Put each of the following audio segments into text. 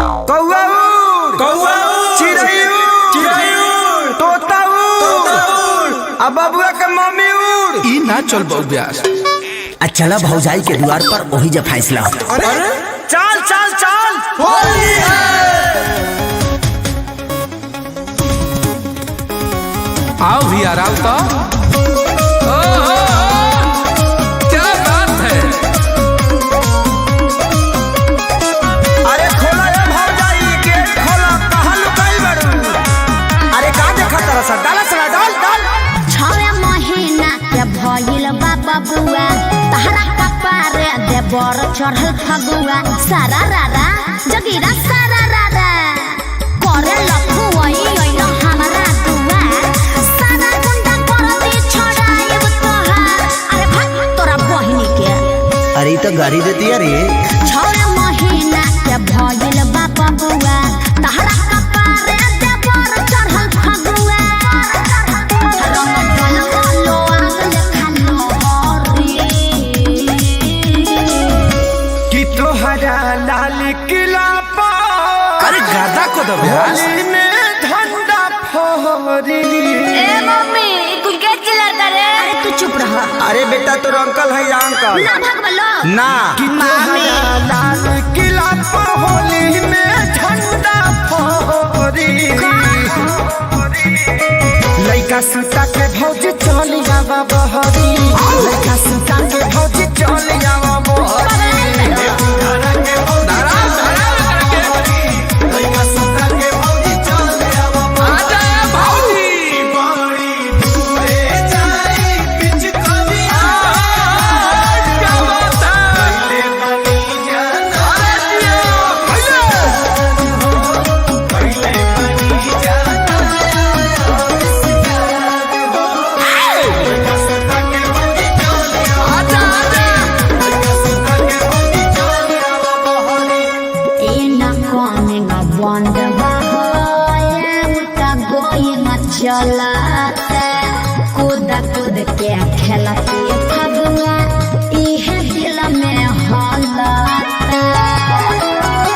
कौआ उड़, कौआ उड़, चिड़ै उड़, चिड़ै उड़, तोता उड़, तोता उड़, आ बबुआ के मम्मी उड़। ई ना चल बौब्यास। चला भौजाई के द्वार पर वही जब फैसला हो। अरे चल चल चल होली है। आओ भी आराम तो। क्या बात है। अरे खोला ये भौजाई गेट खोला, कहाँ लुकाई बड़ू? अरे का देखा तरह सा डाला सला डाल डाल। 6 महीना के भइल बा बबुआ, तहरा कपारे दे बर चढ़ल फगुआ। सारा रारा जगीरा सारा रारा करे लखुआई ओइल हमरा दुआर। सारा गुंडा कर दे छोड़ाइब तोहार। अरे भाग तोरा बहिनी के। अरे तो गाड़ी देती है रे। 6 महीना के भइल बा बबुआ, तहरा कपारे दे बर चढ़ल फगुआ। रंग ढलो आगले खालो हरी। कि तोहरा लाल किला पर अरे गादा को दो ब्यास। होली में झंडा फहरी। ए मम्मी तू क्या चिल्लाता रे? अरे तू चुप रह। अरे बेटा तोर अंकल है या अंकल ना भाग बलो। ना। कि तोहरा लाल किला पर होली में झंडा फहरी। लइका सुता के भौज चली आवा बहरी। लइका सुता के भौज चली आवा बहरी। लइका सुता के भौज चली आवा आजा भाऊजी। क्या बात है। आजा आजा। ए ना कोने ना बंद बाहोए उता गोई ना चलाते। कूद कूद के खेलती फगुआ, इहे दिल में हलता।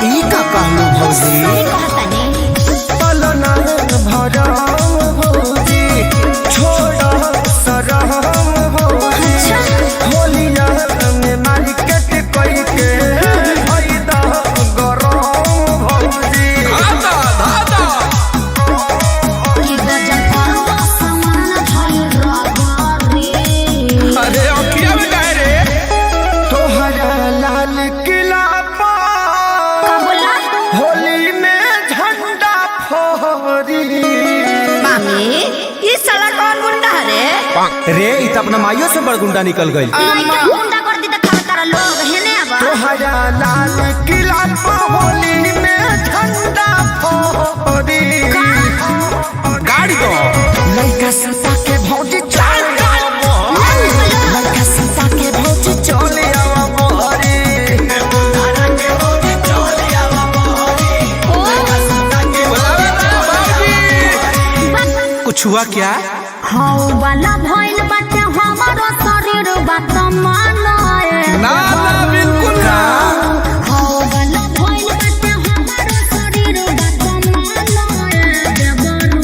ई का कहलू भौजी। सही कहता ने। पलना भरम भौजी, छोड़ सरम भौजी। होलिया में मार्केट कई के फायदा गरम भौजी। दादा दादा। कि गजब का सामान भइल रगरी। अरे अखिया में गए रे। तोहरा लाल किला पर का बोला? होली में झंडा फहरी। मामी ये साला कौन गुंडा है रे? रे इ त अपना माइयो से बड़ गुंडा निकल गई। लइका गुंडा कर दी त तारा लोग हेने आबा। तोहरा लाल किला पर होली में झंडा फहरी। गाड़ी दो। लइका सुता के भौजी चल लइका सुता के भौजी चले आवा बहरी। लइका सुता के कुछ हुआ क्या। हौ वाला भइल बाटे हमारो शरीर बात मानाए। ना ना बिल्कुल ना। हौ वाला भइल बाटे हमारो शरीर बात मानाए देवरू।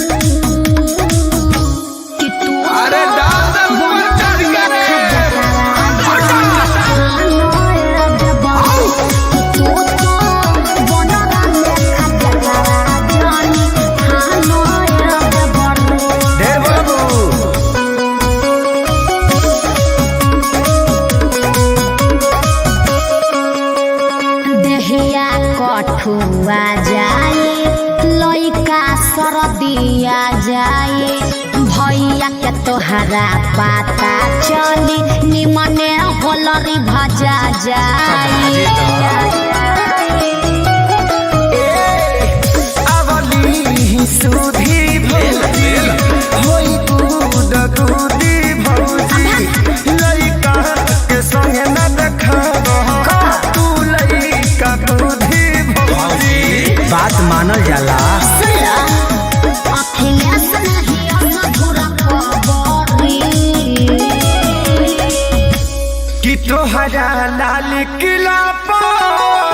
कि तू अरे डाल दे ऊपर चढ़ के। ढेर बाबू देहिया कठुआ जाए, लइका सरदिया जाए। भैया के तोहरा पता चली, निमने होलरी भजा जाए। अवली सुधी भौजी होई कूद कूदी भौजी। लइका के संगे न देखा तू लइका कूदी भौजी। बात मानल जाला। अखिलेश नहीं अधूरा खबरी। कि तोहरा लाल किला पर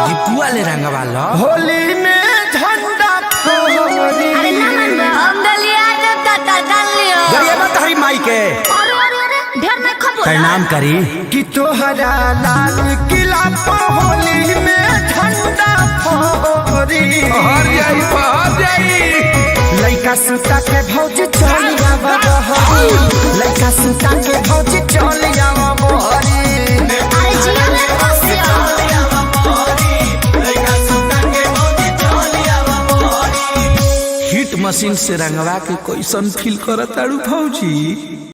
दीपुआ ले रंगवा लो। होली में झंडा फहरी। अरे ना मन हम दलिया दे तता दलियो गरियाबा तहरी माई के अरे अरे अरे ढेर नहीं खबो प्रणाम करी। कि तोहरा लाल किला पर होली में झंडा फहरी। लइका सुता के भौज चल आवा बहरी। लइका सुता के भौज चल आवा बहरी। अरे जिया ले कोसियो हिट मशीन से रंगवा के कैसन फील करत तारू भौजी।